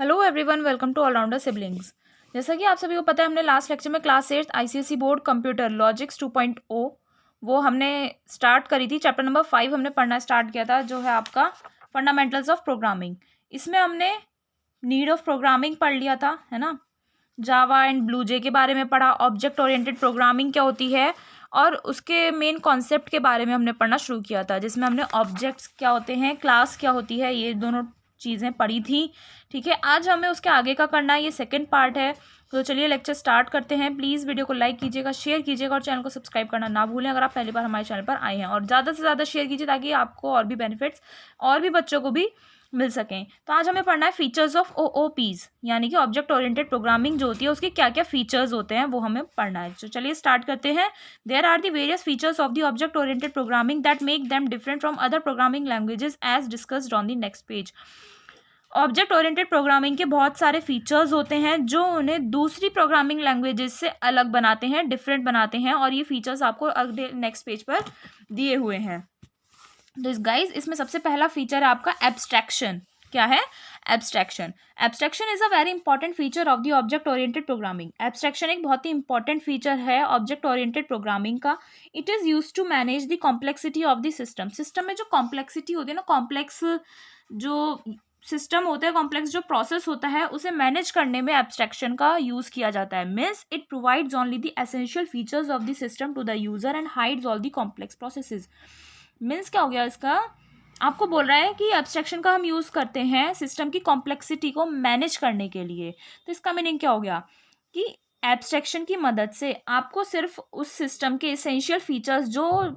Hello everyone, welcome to allrounder siblings. जैसा कि आप सभी को पता है, हमने लास्ट लेक्चर में class 8 ICSE board computer logics 2.0 वो हमने स्टार्ट करी थी। चैप्टर नंबर 5 हमने पढ़ना स्टार्ट किया था, जो है आपका फंडामेंटल्स ऑफ प्रोग्रामिंग। इसमें हमने नीड ऑफ प्रोग्रामिंग पढ़ लिया था, है ना। जावा एंड ब्लू जे के बारे में पढ़ा, ऑब्जेक्ट ओरिएंटेड प्रोग्रामिंग क्या होती है और उसके मेन कॉन्सेप्ट के बारे में हमने पढ़ना शुरू किया था, जिसमें हमने ऑब्जेक्ट्स क्या होते हैं, क्लास क्या होती है, ये दोनों चीज़ें पढ़ी थी। ठीक है, आज हमें उसके आगे का करना है, ये सेकंड पार्ट है। तो चलिए लेक्चर स्टार्ट करते हैं। प्लीज़ वीडियो को लाइक कीजिएगा, शेयर कीजिएगा और चैनल को सब्सक्राइब करना ना भूलें अगर आप पहली बार हमारे चैनल पर आए हैं, और ज़्यादा से ज़्यादा शेयर कीजिए ताकि आपको और भी बेनिफिट्स और भी बच्चों को भी मिल सकें। तो आज हमें पढ़ना है फीचर्स ऑफ ओओपीज, यानी कि ऑब्जेक्ट ओरिएंटेड प्रोग्रामिंग जो होती है उसके क्या क्या फीचर्स होते हैं वो हमें पढ़ना है। तो चलिए स्टार्ट करते हैं। There are the various features of the object oriented programming that make them different from other programming languages as discussed on the next page. Object oriented programming के बहुत सारे फीचर्स होते हैं जो उन्हें दूसरी प्रोग्रामिंग लैंग्वेजेस से अलग बनाते हैं, डिफरेंट बनाते हैं, और ये फीचर्स आपको अगले नेक्स्ट पेज पर दिए हुए हैं। तो गाइस, इसमें सबसे पहला फीचर है आपका एब्स्ट्रैक्शन। क्या है? Abstraction. Abstraction is a very important feature of the object oriented programming. Abstraction एक बहुत ही इंपॉर्टेंट फीचर है ऑब्जेक्ट ओरिएंटेड प्रोग्रामिंग का। It is use to manage the complexity of the system. System में जो कॉम्प्लेक्सिटी होती है ना, कॉम्प्लेक्स जो सिस्टम होता है, कॉम्प्लेक्स जो प्रोसेस होता है, उसे मैनेज करने में एब्स्ट्रैक्शन का यूज किया जाता है। Means it provides only the essential features of the system to the user and hides all the complex processes. Means क्या हो गया इसका? आपको बोल रहा है कि एब्स्ट्रैक्शन का हम यूज करते हैं सिस्टम की कॉम्प्लेक्सिटी को मैनेज करने के लिए। तो इसका मीनिंग क्या हो गया कि एब्स्ट्रैक्शन की मदद से आपको सिर्फ उस सिस्टम के एसेंशियल फीचर्स, जो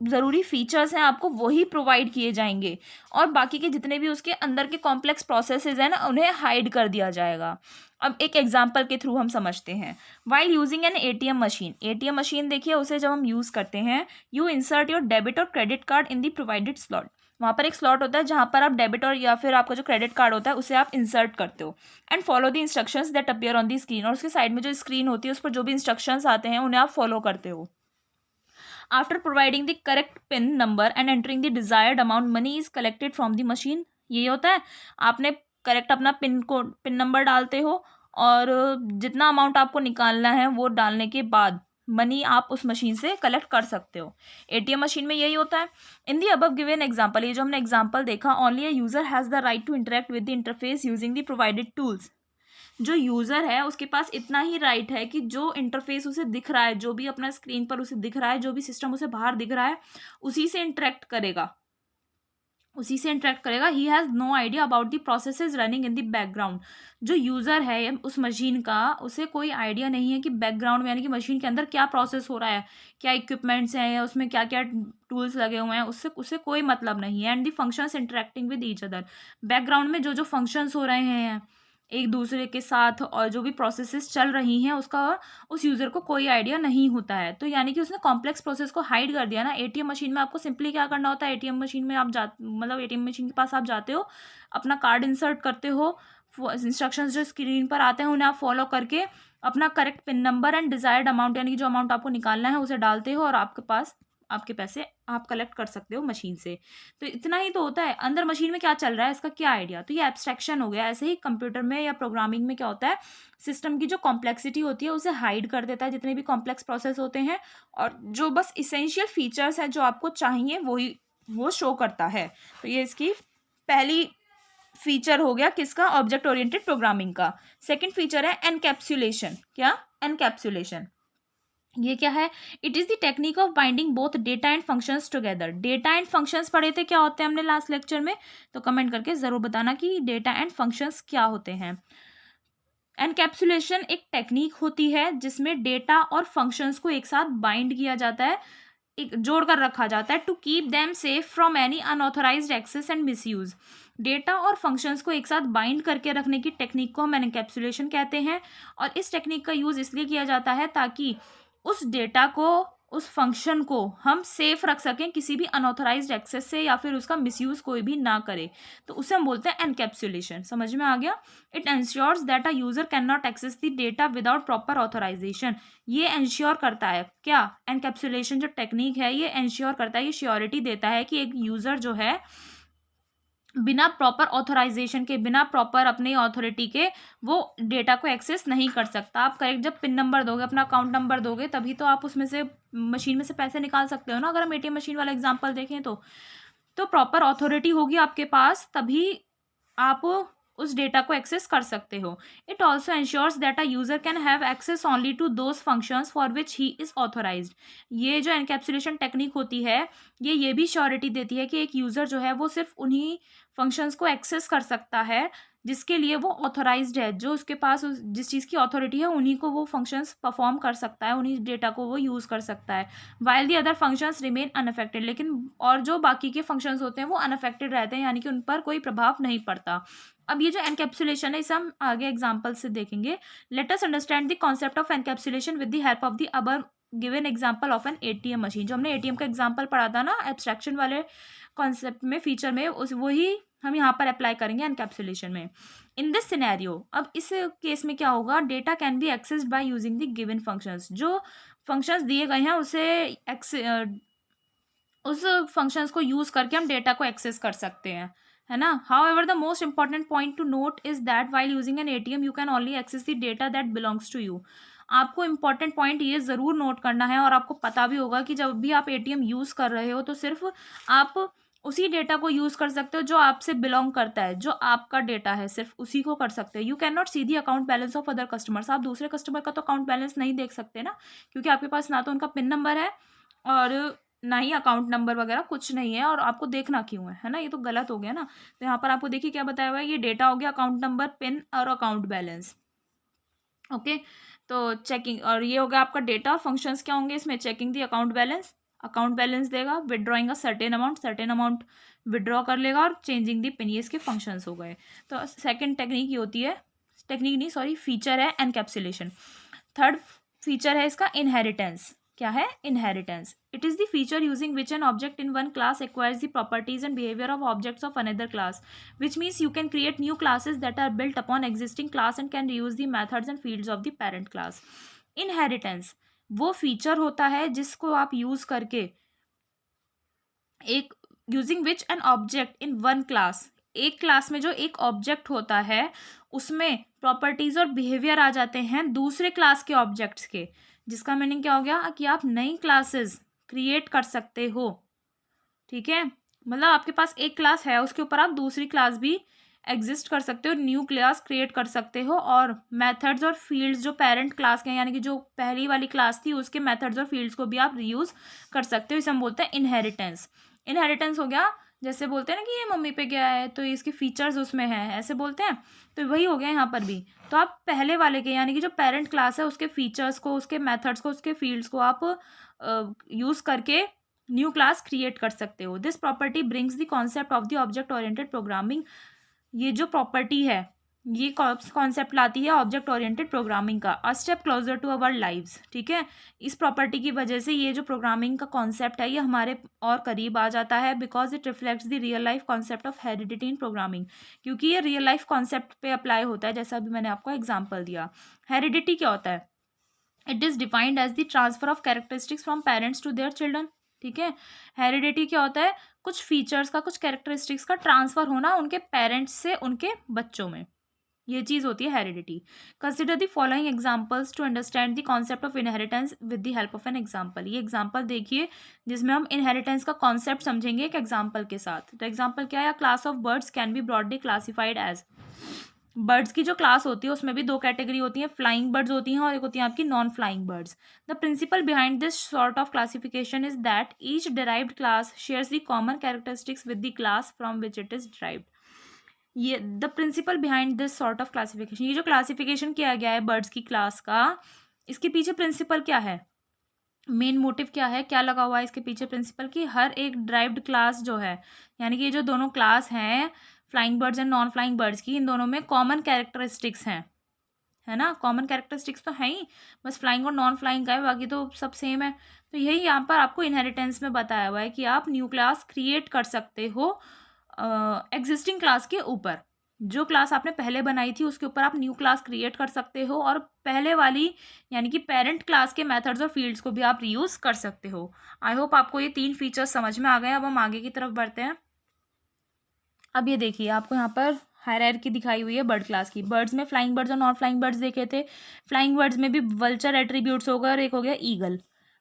ज़रूरी फीचर्स हैं, आपको वही प्रोवाइड किए जाएंगे, और बाकी के जितने भी उसके अंदर के कॉम्प्लेक्स प्रोसेसेस हैं ना, उन्हें हाइड कर दिया जाएगा। अब एक एग्जांपल के थ्रू हम समझते हैं। While using an ATM machine, ATM machine देखिए, उसे जब हम यूज़ करते हैं, यू इंसर्ट योर डेबिट और credit card in the provided slot. वहाँ पर एक स्लॉट होता है जहाँ पर आप डेबिट और या फिर आपका जो क्रेडिट कार्ड होता है उसे आप इंसर्ट करते हो, and follow the instructions that appear on the screen. और उसके साइड में जो स्क्रीन होती है उस पर जो भी इंस्ट्रक्शंस आते हैं उन्हें आप फॉलो करते हो। After providing the correct PIN number and entering the desired amount, money is collected from the machine। ये होता है, आपने करेक्ट अपना पिन नंबर डालते हो और जितना अमाउंट आपको निकालना है वो डालने के बाद मनी आप उस मशीन से कलेक्ट कर सकते हो। एटीएम मशीन में यही होता है। In the above given example, ये जो हमने एग्जांपल देखा, only a user has the right to interact with the interface using the provided tools. जो यूज़र है उसके पास इतना ही राइट है कि जो इंटरफेस उसे दिख रहा है, जो भी अपना स्क्रीन पर उसे दिख रहा है, जो भी सिस्टम उसे बाहर दिख रहा है, उसी से इंटरेक्ट करेगा, उसी से इंटरेक्ट करेगा। He has no idea about the processes running in the background. जो यूज़र है उस मशीन का, उसे कोई आइडिया नहीं है कि बैकग्राउंड में, यानी कि मशीन के अंदर क्या प्रोसेस हो रहा है, क्या इक्विपमेंट्स हैं, या उसमें क्या क्या टूल्स लगे हुए हैं, उससे उसे कोई मतलब नहीं है। And the functions interacting with each other, background में जो जो फंक्शंस हो रहे हैं एक दूसरे के साथ, और जो भी प्रोसेसेस चल रही हैं, उसका उस यूज़र को कोई आइडिया नहीं होता है। तो यानी कि उसने कॉम्प्लेक्स प्रोसेस को हाइड कर दिया ना। एटीएम मशीन में आपको सिंपली क्या करना होता है, एटीएम मशीन में आप एटीएम मशीन के पास आप जाते हो, अपना कार्ड इंसर्ट करते हो, इंस्ट्रक्शंस जो स्क्रीन पर आते हैं उन्हें आप फॉलो करके अपना correct pin number and desired amount, यानी कि जो अमाउंट आपको निकालना है उसे डालते हो, और आपके पास आपके पैसे आप कलेक्ट कर सकते हो मशीन से। तो इतना ही तो होता है। अंदर मशीन में क्या चल रहा है इसका क्या आइडिया? तो ये एब्स्ट्रैक्शन हो गया। ऐसे ही कंप्यूटर में या प्रोग्रामिंग में क्या होता है, सिस्टम की जो कॉम्प्लेक्सिटी होती है उसे हाइड कर देता है, जितने भी कॉम्प्लेक्स प्रोसेस होते हैं, और जो बस इसेंशियल फीचर्स हैं जो आपको चाहिए वो शो करता है। तो ये इसकी पहली फीचर हो गया किसका? ऑब्जेक्ट ओरिएंटेड प्रोग्रामिंग का। सेकेंड फीचर है एनकैप्सुलेशन। क्या? एनकैप्सुलेशन। ये क्या है? It is the technique of binding both data and functions together. Data and functions पढ़े थे, क्या होते हैं हमने लास्ट लेक्चर में? तो कमेंट करके ज़रूर बताना कि डेटा एंड फंक्शंस क्या होते हैं। एनकैप्सुलेशन एक टेक्निक होती है जिसमें डेटा और फंक्शंस को एक साथ बाइंड किया जाता है, एक जोड़ कर रखा जाता है, to keep them safe from any unauthorised access and misuse. Data और फंक्शंस को एक साथ बाइंड करके रखने की टेक्निक को हम एनकैप्सुलेशन कहते हैं, और इस टेक्निक का यूज़ इसलिए किया जाता है ताकि उस डेटा को, उस फंक्शन को हम सेफ रख सकें किसी भी अनऑथराइज्ड एक्सेस से, या फिर उसका मिसयूज कोई भी ना करे। तो उसे हम बोलते हैं एनकैप्सुलेशन। समझ में आ गया? It ensures that a user cannot access the data without proper authorisation. ये एंश्योर करता है क्या? एनकैप्सुलेशन जो टेक्निक है ये एंश्योर करता है, ये श्योरिटी देता है कि एक यूजर जो है बिना प्रॉपर ऑथराइजेशन के, बिना प्रॉपर अपनी ऑथोरिटी के वो डेटा को एक्सेस नहीं कर सकता। आप करेक्ट जब पिन नंबर दोगे, अपना अकाउंट नंबर दोगे, तभी तो आप उसमें से मशीन में से पैसे निकाल सकते हो ना। अगर हम एटीएम मशीन वाला एग्जांपल देखें तो प्रॉपर ऑथोरिटी होगी आपके पास, तभी आप उस डेटा को एक्सेस कर सकते हो। It also ensures that a user can have access only to those functions for which he is authorised. ये जो एनकैप्सुलेशन टेक्निक होती है, ये भी श्योरिटी देती है कि एक यूजर जो है वो सिर्फ उन्हीं फंक्शंस को एक्सेस कर सकता है जिसके लिए वो ऑथोराइज्ड है। जो उसके पास जिस चीज़ की अथॉरिटी है, उन्हीं को वो फंक्शंस परफॉर्म कर सकता है, उन्हीं डेटा को वो यूज़ कर सकता है। While the other functions remain unaffected, लेकिन और जो बाकी के फंक्शंस होते हैं वो अनअफेक्टेड रहते हैं, यानी कि उन पर कोई प्रभाव नहीं पड़ता। अब ये जो एनकैप्सुलेशन है, इसे हम आगे एग्जाम्पल से देखेंगे। Let us understand the concept of encapsulation with the help of the above given example of N ATM machine. जो हमने एटीएम का एग्जाम्पल पढ़ा था ना एब्स्ट्रैक्शन वाले कॉन्सेप्ट में, फीचर में, उस वही हम यहाँ पर अप्लाई करेंगे एनकैप्सुलेशन में। इन दिस सिनेरियो, अब इस केस में क्या होगा, data can be accessed by using the given functions. जो फंक्शंस दिए गए हैं उस फंक्शंस को यूज करके हम डेटा को एक्सेस कर सकते हैं, है ना। However the most important point to note is that while using an ATM you can only access the data that belongs to you. आपको इंपॉर्टेंट पॉइंट ये ज़रूर नोट करना है, और आपको पता भी होगा कि जब भी आप एटीएम यूज़ कर रहे हो तो सिर्फ आप उसी डेटा को यूज़ कर सकते हो जो आपसे बिलोंग करता है, जो आपका डेटा है, सिर्फ उसी को कर सकते हो। You cannot see the account balance of other customers. आप दूसरे कस्टमर का तो अकाउंट बैलेंस नहीं देख सकते ना, क्योंकि आपके पास ना तो उनका पिन नंबर है और ना ही अकाउंट नंबर वगैरह कुछ नहीं है, और आपको देखना क्यों है ना। ये तो गलत हो गया ना। तो यहाँ पर आपको देखिए क्या बताया हुआ है, ये डेटा हो गया अकाउंट नंबर, पिन और अकाउंट बैलेंस। ओके, तो चेकिंग, और ये हो गया आपका डेटा। और फंक्शंस क्या होंगे इसमें, चेकिंग दी अकाउंट बैलेंस देगा, withdrawing a certain amount withdraw कर लेगा, और चेंजिंग दी पिन, ये इसके फंक्शंस हो गए। तो सेकंड टेक्निक ये होती है, टेक्निक नहीं सॉरी फीचर है एनकैप्सुलेशन। थर्ड फीचर है इसका इनहेरिटेंस। क्या है inheritance? It is the feature using which an object in one class acquires the properties and behaviour of objects of another class, which means you can create new classes that are built upon existing class and can reuse the methods and fields of the parent class. Inheritance वो feature होता है जिसको आप use करके एक using which an object in one class, एक class में जो एक ऑब्जेक्ट होता है उसमें प्रॉपर्टीज और बिहेवियर आ जाते हैं दूसरे क्लास के ऑब्जेक्ट्स के, जिसका मीनिंग क्या हो गया कि आप नई क्लासेस क्रिएट कर सकते हो। ठीक है, मतलब आपके पास एक क्लास है, उसके ऊपर आप दूसरी क्लास भी एग्जिस्ट कर सकते हो, न्यू क्लास क्रिएट कर सकते हो, और मेथड्स और फील्ड्स जो पेरेंट क्लास के हैं, यानी कि जो पहली वाली क्लास थी उसके मेथड्स और फील्ड्स को भी आप रीयूज कर सकते हो। इसे हम बोलते हैं इनहेरिटेंस। इनहेरिटेंस हो गया, जैसे बोलते हैं ना कि ये मम्मी पे गया है तो इसके फीचर्स उसमें हैं, ऐसे बोलते हैं, तो वही हो गया यहाँ पर भी। तो आप पहले वाले के, यानी कि जो पेरेंट क्लास है उसके फीचर्स को, उसके मेथड्स को, उसके फील्ड्स को आप यूज़ करके न्यू क्लास क्रिएट कर सकते हो। This property brings the concept of the object oriented programming. ये जो प्रॉपर्टी है ये कॉन्सेप्ट लाती है ऑब्जेक्ट ओरिएंटेड प्रोग्रामिंग का, a step closer to our lives. ठीक है, इस प्रॉपर्टी की वजह से ये जो प्रोग्रामिंग का कॉन्सेप्ट है ये हमारे और करीब आ जाता है, because it reflects the real life concept of heredity in programming, क्योंकि ये रियल लाइफ कॉन्सेप्ट पे अप्लाई होता है, जैसा अभी मैंने आपको एग्जाम्पल दिया। हेरिडिटी क्या होता है? It is defined as the transfer of characteristics from parents to their children. ठीक है, हेरिडिटी क्या होता है? कुछ फीचर्स का, कुछ कैरेक्टरिस्टिक्स का ट्रांसफर होना उनके पेरेंट्स से उनके बच्चों में, ये चीज़ होती है heredity. Consider the following examples to understand the concept of inheritance with the help of an example. ये एग्जांपल देखिए जिसमें हम इनहेरिटेंस का कॉन्सेप्ट समझेंगे एक एग्जांपल के साथ। तो एग्जांपल क्या है? Class of birds can be broadly classified as, birds की जो क्लास होती है उसमें भी दो कैटेगरी होती है, फ्लाइंग बर्ड्स होती हैं और एक होती है आपकी non flying birds. The principle behind this sort of classification is that each derived class shares the common characteristics with the class from which it is derived. ये the principle behind this sort of classification, ये जो classification किया गया है birds की class का, इसके पीछे प्रिंसिपल क्या है, मेन मोटिव क्या है, क्या लगा हुआ है इसके पीछे प्रिंसिपल की? हर एक ड्राइव्ड क्लास जो है, यानी कि ये जो दोनों क्लास हैं flying birds and non flying birds की, इन दोनों में कॉमन कैरेक्टरिस्टिक्स हैं, है ना। कॉमन कैरेक्टरिस्टिक्स तो है ही, बस फ्लाइंग और नॉन फ्लाइंग का है, बाकी तो सब सेम है। तो यही यहाँ पर आपको इनहेरिटेंस में बताया हुआ है कि आप न्यू क्लास क्रिएट कर सकते हो एग्जिस्टिंग क्लास के ऊपर। जो क्लास आपने पहले बनाई थी उसके ऊपर आप न्यू क्लास क्रिएट कर सकते हो, और पहले वाली यानी कि पेरेंट क्लास के मेथड्स और फील्ड्स को भी आप रीयूज कर सकते हो। आई होप आपको ये तीन फीचर्स समझ में आ गए। अब हम आगे की तरफ बढ़ते हैं। अब ये देखिए आपको यहाँ पर हायरार्की दिखाई हुई है बर्ड क्लास की। बर्ड्स में फ्लाइंग बर्ड्स और नॉन फ्लाइंग बर्ड्स देखे थे। फ्लाइंग बर्ड्स में भी वल्चर एट्रीब्यूट्स होगा और एक हो गया ईगल।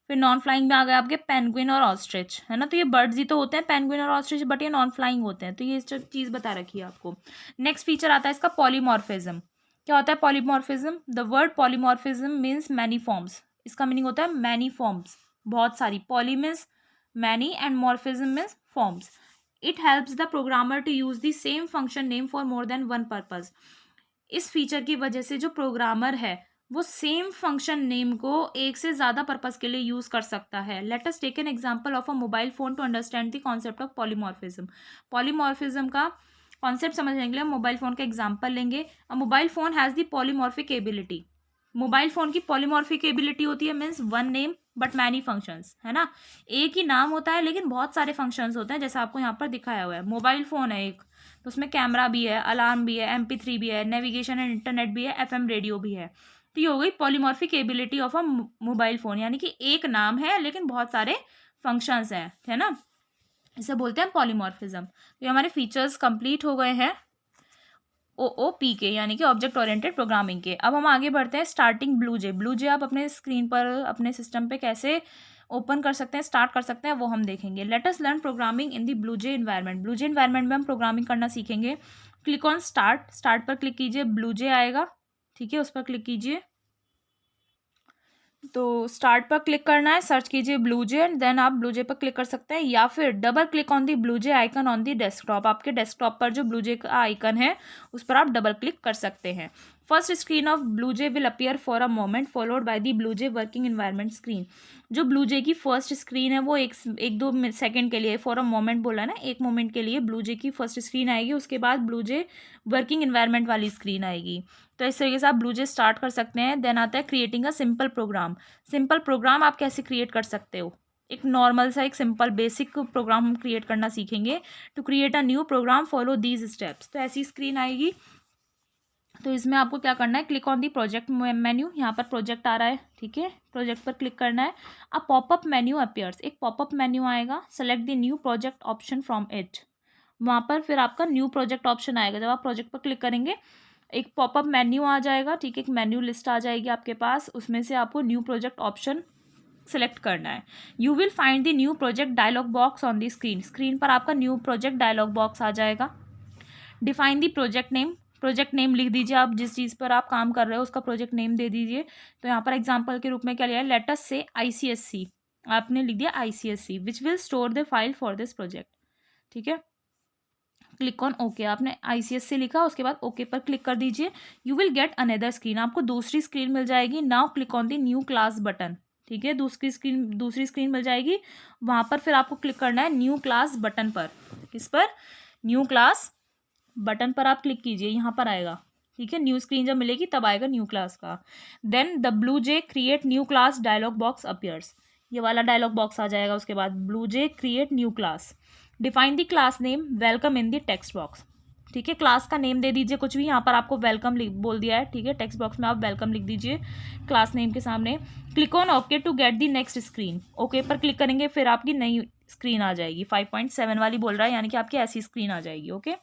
फिर नॉन फ्लाइंग में आ गए आपके पेंगुइन और ऑस्ट्रिच, है ना। तो ये बर्ड्स ही तो होते हैं पेंगुइन और ऑस्ट्रिच, बट ये नॉन फ्लाइंग होते हैं। तो ये चीज़ बता रखी है आपको। नेक्स्ट फीचर आता है इसका पॉलीमॉर्फिज्म। क्या होता है polymorphism? The word polymorphism means many forms. इसका मीनिंग होता है मैनी फॉर्म्स, बहुत सारी। Poly means many and morphism means forms. It helps the programmer to use the same function name for more than one purpose. इस feature की वजह से जो प्रोग्रामर है वो सेम फंक्शन नेम को एक से ज़्यादा पर्पज के लिए यूज़ कर सकता है। Let us take an example of a mobile phone to understand the concept of polymorphism. Polymorphism का कॉन्सेप्ट समझने के लिए हम मोबाइल फ़ोन का एग्जाम्पल लेंगे। A mobile phone has the polymorphic ability. Mobile phone की पॉलीमॉर्फिक एबिलिटी होती है means one name but many functions, है ना। एक ही नाम होता है लेकिन बहुत सारे फंक्शंस होते हैं, जैसा आपको यहाँ पर दिखाया हुआ है। मोबाइल फ़ोन है एक, तो उसमें कैमरा भी है, अलार्म भी है, MP3 भी है, नेविगेशन एंड इंटरनेट भी है, FM रेडियो भी है। तो ये हो गई polymorphic ability of a mobile phone, यानी कि एक नाम है लेकिन बहुत सारे फंक्शंस हैं, है ना। इसे बोलते हैं पॉलीमॉर्फिज्म। तो ये हमारे फीचर्स कंप्लीट हो गए हैं OOP के, यानी कि ऑब्जेक्ट ओरिएंटेड प्रोग्रामिंग के। अब हम आगे बढ़ते हैं स्टार्टिंग ब्लूजे। ब्लूजे आप अपने स्क्रीन पर अपने सिस्टम पे कैसे ओपन कर सकते हैं, स्टार्ट कर सकते हैं, वो हम देखेंगे। Let us learn programming in the BlueJ environment. BlueJ environment में हम प्रोग्रामिंग करना सीखेंगे। Click on start. स्टार्ट पर क्लिक कीजिए, ब्लूजे आएगा, ठीक है, उस पर क्लिक कीजिए। तो स्टार्ट पर क्लिक करना है, सर्च कीजिए ब्लूजे एंड देन आप ब्लूजे पर क्लिक कर सकते हैं, या फिर double click on the BlueJ icon on the desktop. आपके डेस्कटॉप पर जो ब्लूजे का आइकन है उस पर आप डबल क्लिक कर सकते हैं। First screen of BlueJ will appear for a moment followed by the BlueJ working environment screen. जो ब्लूजे की फर्स्ट स्क्रीन है वो एक दो सेकंड के लिए, फॉर अ मोमेंट बोला है ना, एक मोमेंट के लिए ब्लूजे की फर्स्ट स्क्रीन आएगी। उसके बाद ब्लूजे वर्किंग एनवायरनमेंट वाली स्क्रीन आएगी। तो इस तरीके से आप ब्लूजे स्टार्ट कर सकते हैं। देन आता है creating a simple program. Simple program आप कैसे क्रिएट कर सकते हो? एक नॉर्मल सा एक सिंपल बेसिक प्रोग्राम हम क्रिएट करना सीखेंगे। To create a new program follow these steps. तो ऐसी स्क्रीन आएगी। तो इसमें आपको क्या करना है, click on the project menu. यहाँ पर प्रोजेक्ट आ रहा है, ठीक है, प्रोजेक्ट पर क्लिक करना है। अब पॉपअप मेन्यू अपीयर्स, एक पॉपअप मेन्यू आएगा। Select the new project option from it. वहाँ पर फिर आपका न्यू प्रोजेक्ट ऑप्शन आएगा। जब आप प्रोजेक्ट पर क्लिक करेंगे एक पॉपअप मेन्यू आ जाएगा, ठीक है, एक मेन्यू लिस्ट आ जाएगी आपके पास। उसमें से आपको न्यू प्रोजेक्ट ऑप्शन सेलेक्ट करना है। You will find the new project dialog box on the screen. Screen पर आपका न्यू प्रोजेक्ट डायलॉग बॉक्स आ जाएगा। Define the project name. Project name लिख दीजिए, आप जिस चीज़ पर आप काम कर रहे हो उसका प्रोजेक्ट नेम दे दीजिए। तो यहाँ पर एग्जाम्पल के रूप में क्या लिया है, लेट अस से ICSC। आपने लिख दिया ICSC which will store the file for this project, ठीक है। Click on okay. आपने ICSC लिखा, उसके बाद ओके पर क्लिक कर दीजिए। You will get another screen, आपको दूसरी स्क्रीन मिल जाएगी। Now click on the new class button, ठीक है, दूसरी स्क्रीन मिल जाएगी। वहाँ पर फिर आपको क्लिक करना है न्यू क्लास बटन पर। किस पर? न्यू क्लास बटन पर आप क्लिक कीजिए, यहाँ पर आएगा, ठीक है। न्यू स्क्रीन जब मिलेगी तब आएगा न्यू क्लास का। Then the BlueJ create new class dialog box appears. ये वाला डायलॉग बॉक्स आ जाएगा। उसके बाद BlueJ create new class. Define the class name welcome in the text box, ठीक है। क्लास का नेम दे दीजिए कुछ भी। यहाँ पर आपको वेलकम बोल दिया है, ठीक है। टेक्स्ट बॉक्स में आप वेलकम लिख दीजिए क्लास नेम के सामने। Click on okay to get the next screen. Okay पर क्लिक करेंगे फिर आपकी नई स्क्रीन आ जाएगी। 5.7 वाली बोल रहा है, यानी कि आपकी ऐसी स्क्रीन आ जाएगी, okay.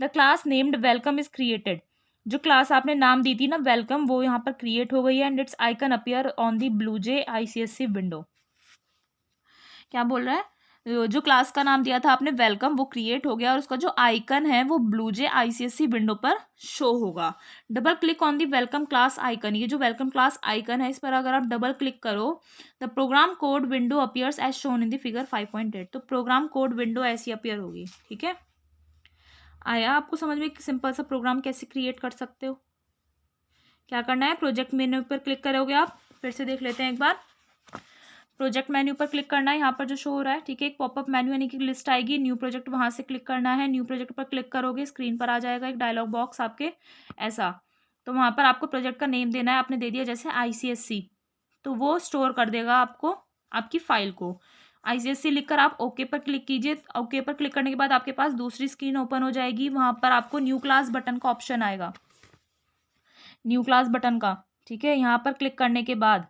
The class named welcome is created. जो क्लास आपने नाम दी थी ना वेलकम, वो यहाँ पर क्रिएट हो गई है and it's icon appear on the blue J ICSC window. क्या बोल रहा है, जो क्लास का नाम दिया था आपने वेलकम, वो क्रिएट हो गया और उसका जो आइकन है वो ब्लू जे ICSC विंडो पर शो होगा। Double click on the welcome class icon. ये जो वेलकम क्लास आइकन है इस पर अगर आप डबल क्लिक करो, the program code window appears as shown in the figure 5.8। तो प्रोग्राम कोड विंडो ऐसी अपीयर होगी, ठीक है। आया आपको समझ में, सिंपल सा प्रोग्राम कैसे क्रिएट कर सकते हो। क्या करना है, प्रोजेक्ट मेन्यू पर क्लिक करोगे आप, फिर से देख लेते हैं एक बार। प्रोजेक्ट मेन्यू पर क्लिक करना है, यहाँ पर जो शो हो रहा है, ठीक है। एक पॉपअप मेन्यू यानी कि लिस्ट आएगी, न्यू प्रोजेक्ट वहाँ से क्लिक करना है। न्यू प्रोजेक्ट पर क्लिक करोगे, स्क्रीन पर आ जाएगा एक डायलॉग बॉक्स आपके ऐसा। तो वहाँ पर आपको प्रोजेक्ट का नेम देना है। आपने दे दिया जैसे ICSC, तो वो स्टोर कर देगा आपको आपकी फाइल को। ICSC लिखकर आप ओके पर क्लिक कीजिए। ओके पर क्लिक करने के बाद आपके पास दूसरी स्क्रीन ओपन हो जाएगी। वहाँ पर आपको न्यू क्लास बटन का ऑप्शन आएगा, न्यू क्लास बटन का, ठीक है। यहाँ पर क्लिक करने के बाद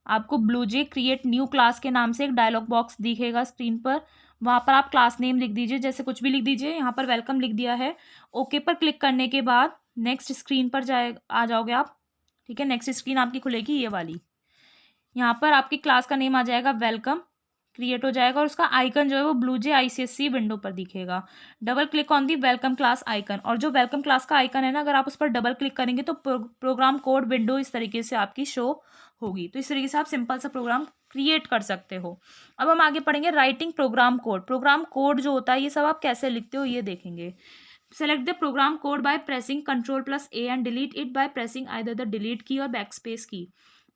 आपको ब्लू जे क्रिएट न्यू क्लास के नाम से एक डायलॉग बॉक्स दिखेगा स्क्रीन पर। वहाँ पर आप क्लास नेम लिख दीजिए, जैसे कुछ भी लिख दीजिए। यहाँ पर वेलकम लिख दिया है। ओके पर क्लिक करने के बाद नेक्स्ट स्क्रीन पर आ जाओगे आप। ठीक है, नेक्स्ट स्क्रीन आपकी खुलेगी ये वाली। यहाँ पर आपकी क्लास का नेम आ जाएगा, वेलकम क्रिएट हो जाएगा और उसका आइकन जो है वो ब्लू जे ICSE विंडो पर दिखेगा। Double click on the welcome class icon, और जो वेलकम क्लास का आइकन है ना, अगर आप उस पर डबल क्लिक करेंगे तो प्रोग्राम कोड विंडो इस तरीके से आपकी शो होगी। तो इस तरीके से आप सिंपल सा प्रोग्राम क्रिएट कर सकते हो। अब हम आगे पढ़ेंगे writing program code. Program code जो होता है ये सब आप कैसे लिखते हो ये देखेंगे। Select the program code by pressing Ctrl+A and delete it by pressing either the delete key or backspace की।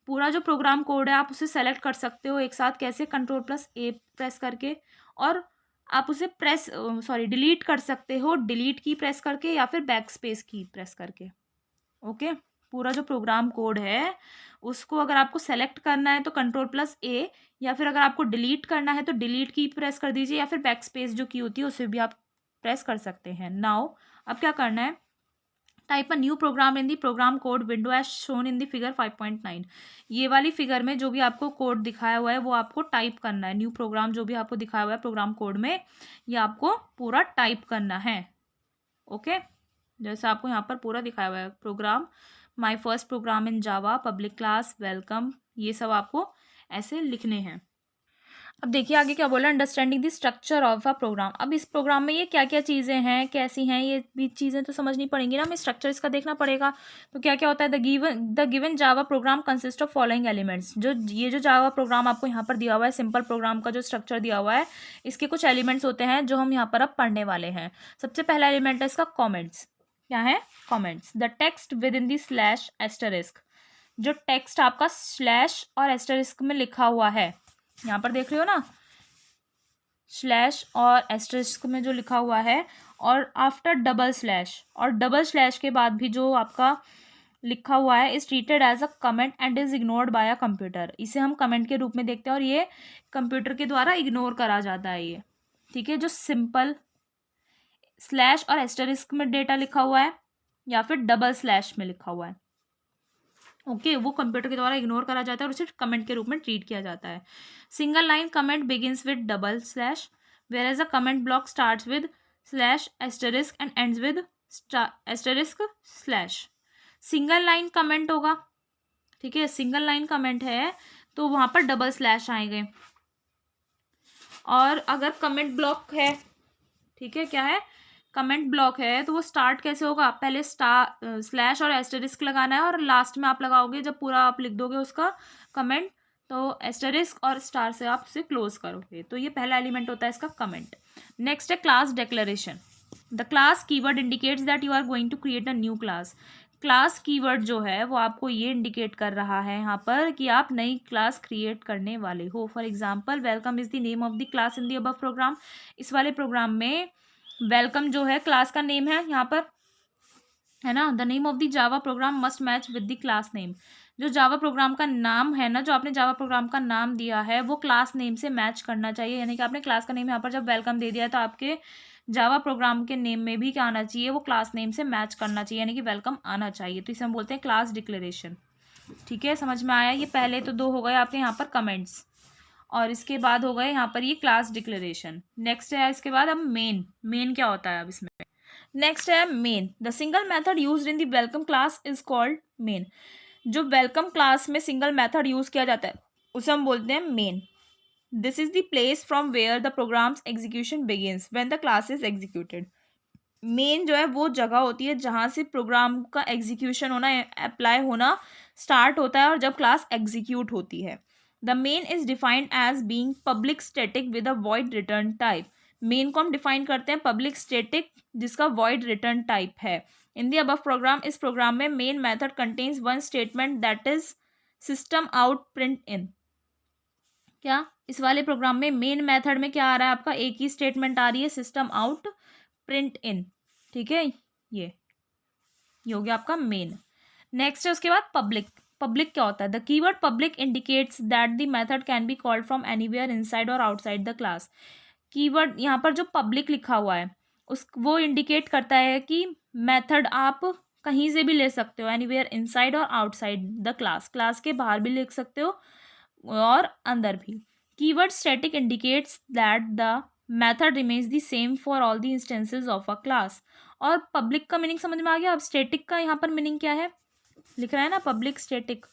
पूरा जो प्रोग्राम कोड है आप उसे सेलेक्ट कर सकते हो एक साथ, कैसे? Ctrl+A प्रेस करके, और आप उसे डिलीट कर सकते हो डिलीट की प्रेस करके या फिर बैकस्पेस की प्रेस करके। ओके, पूरा जो प्रोग्राम कोड है उसको अगर आपको सेलेक्ट करना है तो Ctrl+A, या फिर अगर आपको डिलीट करना है तो डिलीट की प्रेस कर दीजिए, या फिर बैकस्पेस जो की होती है उसे भी आप प्रेस कर सकते हैं। नाउ अब क्या करना है, type a new program in the program code window as shown in the figure 5.9। ये वाली फिगर में जो भी आपको कोड दिखाया हुआ है वो आपको टाइप करना है। न्यू प्रोग्राम जो भी आपको दिखाया हुआ है प्रोग्राम कोड में, ये आपको पूरा टाइप करना है। ओके, जैसे आपको यहाँ पर पूरा दिखाया हुआ है, program my first program in Java public class welcome, ये सब आपको ऐसे लिखने हैं। अब देखिए आगे क्या बोला, understanding the structure of a program. अब इस प्रोग्राम में ये क्या क्या चीज़ें हैं, कैसी हैं, ये भी चीज़ें तो समझनी पड़ेंगी ना, हमें स्ट्रक्चर इसका देखना पड़ेगा। तो क्या क्या होता है, the given Java program consist of following elements. जो जावा प्रोग्राम आपको यहाँ पर दिया हुआ है, सिंपल प्रोग्राम का जो स्ट्रक्चर दिया हुआ है, इसके कुछ एलिमेंट्स होते हैं जो हम यहाँ पर अब पढ़ने वाले हैं। सबसे पहला एलिमेंट है इसका कॉमेंट्स। क्या है? Comments. The text with in the slash asterisk. जो टेक्स्ट आपका स्लैश और एस्टरिस्क में लिखा हुआ है, यहाँ पर देख रहे हो ना, स्लैश और एस्टरिस्क में जो लिखा हुआ है, और आफ्टर डबल स्लैश, और डबल स्लैश के बाद भी जो आपका लिखा हुआ है, is treated as a comment and is ignored by a computer. इसे हम कमेंट के रूप में देखते हैं और ये कंप्यूटर के द्वारा इग्नोर करा जाता है ये। ठीक है, जो सिंपल स्लैश और एस्टरिस्क में डेटा लिखा हुआ है या फिर डबल स्लैश में लिखा हुआ है, ओके, वो कंप्यूटर के द्वारा इग्नोर करा जाता है और उसे कमेंट के रूप में ट्रीट किया जाता है। Single line comment begins with double slash, whereas a comment block starts with slash asterisk and ends with asterisk slash. Single line comment होगा, ठीक है, सिंगल लाइन कमेंट है तो वहां पर डबल स्लैश आएंगे। और अगर कमेंट ब्लॉक है, ठीक है, क्या है, कमेंट ब्लॉक है, तो वो स्टार्ट कैसे होगा, पहले स्लैश और एस्टरिस्क लगाना है और लास्ट में आप लगाओगे, जब पूरा आप लिख दोगे उसका कमेंट, तो एस्टरिस्क और स्टार से आप उसे क्लोज करोगे। तो ये पहला एलिमेंट होता है इसका कमेंट। नेक्स्ट है class declaration. The class keyword indicates that you are going to create a new class. Class keyword जो है वो आपको ये इंडिकेट कर रहा है यहाँ पर कि आप नई क्लास क्रिएट करने वाले हो। For example, welcome is the name of the class in the above program. इस वाले प्रोग्राम में वेलकम जो है क्लास का नेम है यहाँ पर, है ना। The name of the Java program must match with the class name. जो जावा प्रोग्राम का नाम है ना, जो आपने जावा प्रोग्राम का नाम दिया है वो क्लास नेम से मैच करना चाहिए। यानी कि आपने क्लास का नेम यहाँ पर जब वेलकम दे दिया है तो आपके जावा प्रोग्राम के नेम में भी क्या आना चाहिए, वो क्लास नेम से मैच करना चाहिए, यानी कि वेलकम आना चाहिए। तो इसे हम बोलते हैं क्लास डिक्लेरेशन। ठीक है, समझ में आया। ये पहले तो दो हो गए आपके यहाँ पर कमेंट्स, और इसके बाद हो गए यहाँ पर ये क्लास डिक्लेरेशन। नेक्स्ट है इसके बाद अब मेन क्या होता है अब इसमें। नेक्स्ट है main. The single method used in the welcome class is called main. जो वेलकम क्लास में सिंगल मेथड यूज किया जाता है उसे हम बोलते हैं main. This is the place from where the program's execution begins when the class is executed. Main जो है वो जगह होती है जहाँ से प्रोग्राम का एग्जीक्यूशन होना, अप्लाई होना स्टार्ट होता है और जब क्लास एग्जीक्यूट होती है। The main is defined as being public static with a void return type. Main को हम डिफाइन करते हैं पब्लिक स्टैटिक जिसका वॉइड रिटर्न टाइप है। इन दी अबव प्रोग्राम, इस प्रोग्राम में main method contains one statement that is system out print in. क्या इस वाले प्रोग्राम में मेन मेथड में क्या आ रहा है आपका, एक ही स्टेटमेंट आ रही है, सिस्टम आउट प्रिंट इन। ठीक है, ये हो गया आपका मेन। नेक्स्ट है उसके बाद पब्लिक। पब्लिक क्या होता है, the keyword public indicates that the method can be called from anywhere inside और आउटसाइड द क्लास। कीवर्ड यहाँ पर जो पब्लिक लिखा हुआ है वो इंडिकेट करता है कि मेथड आप कहीं से भी ले सकते हो, एनीवेयर इनसाइड और आउटसाइड द क्लास, क्लास के बाहर भी लिख सकते हो और अंदर भी। Keyword static indicates that the method remains the same for all the instances of a class. और पब्लिक का मीनिंग समझ में आ गया। अब स्टैटिक का यहाँ पर मीनिंग क्या है, लिख रहा है ना पब्लिक स्टैटिक,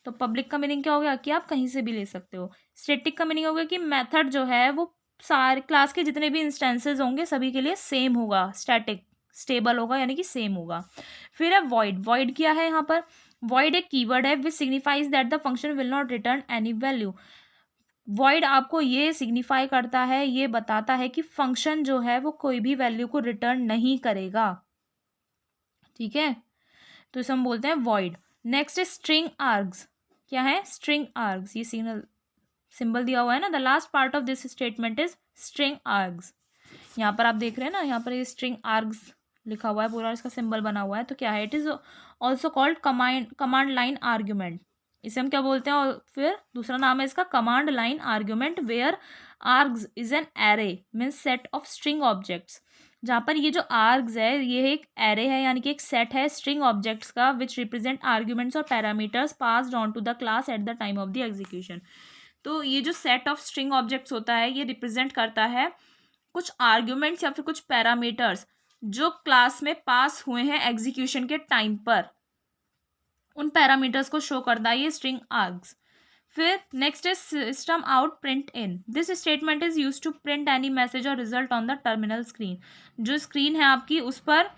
तो पब्लिक का मीनिंग क्या हो गया कि आप कहीं से भी ले सकते हो। स्टैटिक का मीनिंग हो गया कि मेथड जो है वो सारे क्लास के जितने भी इंस्टेंसेस होंगे सभी के लिए सेम होगा, स्टैटिक स्टेबल होगा यानी कि सेम होगा। फिर है वॉइड। वॉइड क्या है यहाँ पर, वॉइड एक कीवर्ड है which signifies that the function will not return any value. Void आपको ये सिग्निफाई करता है, ये बताता है कि फंक्शन जो है वो कोई भी वैल्यू को रिटर्न नहीं करेगा, ठीक है, तो इसे हम बोलते हैं वॉइड। नेक्स्ट है स्ट्रिंग आर्ग्स। क्या है, स्ट्रिंग आर्ग्स, ये सिंबल दिया हुआ है ना, the last part of this statement is string args. यहाँ पर आप देख रहे हैं ना, यहाँ पर ये स्ट्रिंग आर्ग्स लिखा हुआ है पूरा, इसका सिंबल बना हुआ है, तो क्या है, it is also called command line argument. इसे हम क्या बोलते हैं, और फिर दूसरा नाम है इसका command line argument, where args is an array means set of string objects. जहाँ पर ये जो आर्ग्स है ये एक एरे है यानी कि एक सेट है स्ट्रिंग ऑब्जेक्ट्स का, which represent arguments or parameters passed on to the class at the time of the execution. तो ये जो सेट ऑफ स्ट्रिंग ऑब्जेक्ट्स होता है ये रिप्रेजेंट करता है कुछ आर्ग्यूमेंट्स या फिर कुछ पैरामीटर्स जो क्लास में पास हुए हैं एग्जीक्यूशन के टाइम पर, उन पैरामीटर्स को शो करता है ये स्ट्रिंग आर्ग्स। फिर नेक्स्ट है system out print in. This statement is use to print any message or result on the terminal screen. जो स्क्रीन है आपकी उस पर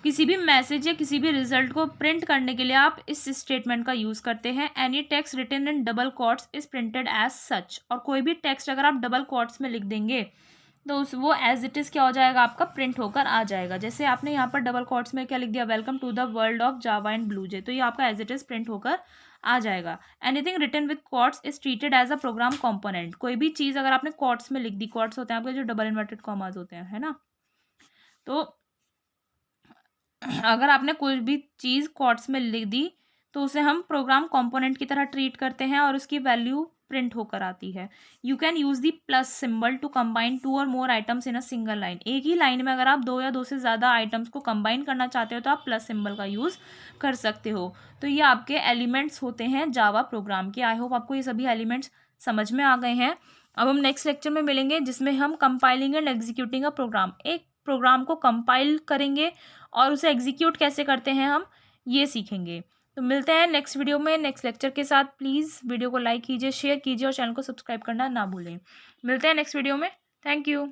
किसी भी मैसेज या किसी भी रिजल्ट को प्रिंट करने के लिए आप इस स्टेटमेंट का यूज करते हैं। Any text written in double quotes is printed as such. और कोई भी टेक्स्ट अगर आप डबल क्वोट्स में लिख देंगे तो वो एज इट इज क्या हो जाएगा, आपका प्रिंट होकर आ जाएगा। जैसे आपने यहाँ पर डबल क्वोट्स में क्या लिख दिया, welcome to the world of Java and BlueJ, तो ये आपका एज इट इज प्रिंट होकर आ जाएगा। Anything written with quotes is treated as a program component. कोई भी चीज़ अगर आपने क्वोट्स में लिख दी, क्वोट्स होते हैं आपके जो डबल इन्वर्टेड कॉमास होते हैं, है ना, तो अगर आपने कोई भी चीज़ क्वोट्स में लिख दी तो उसे हम प्रोग्राम कंपोनेंट की तरह ट्रीट करते हैं और उसकी वैल्यू प्रिंट होकर आती है। You can use the plus symbol to combine 2 or more items in a single line. एक ही लाइन में अगर आप 2 या 2 से ज़्यादा आइटम्स को कंबाइन करना चाहते हो तो आप प्लस सिंबल का यूज़ कर सकते हो। तो ये आपके एलिमेंट्स होते हैं जावा प्रोग्राम के। आई होप आपको ये सभी एलिमेंट्स समझ में आ गए हैं। अब हम नेक्स्ट लेक्चर में मिलेंगे जिसमें हम compiling and executing a program, एक प्रोग्राम को कंपाइल करेंगे और उसे एग्जीक्यूट कैसे करते हैं हम ये सीखेंगे। तो मिलते हैं नेक्स्ट वीडियो में नेक्स्ट लेक्चर के साथ। प्लीज़ वीडियो को लाइक कीजिए, शेयर कीजिए और चैनल को सब्सक्राइब करना ना भूलें। मिलते हैं नेक्स्ट वीडियो में। Thank you.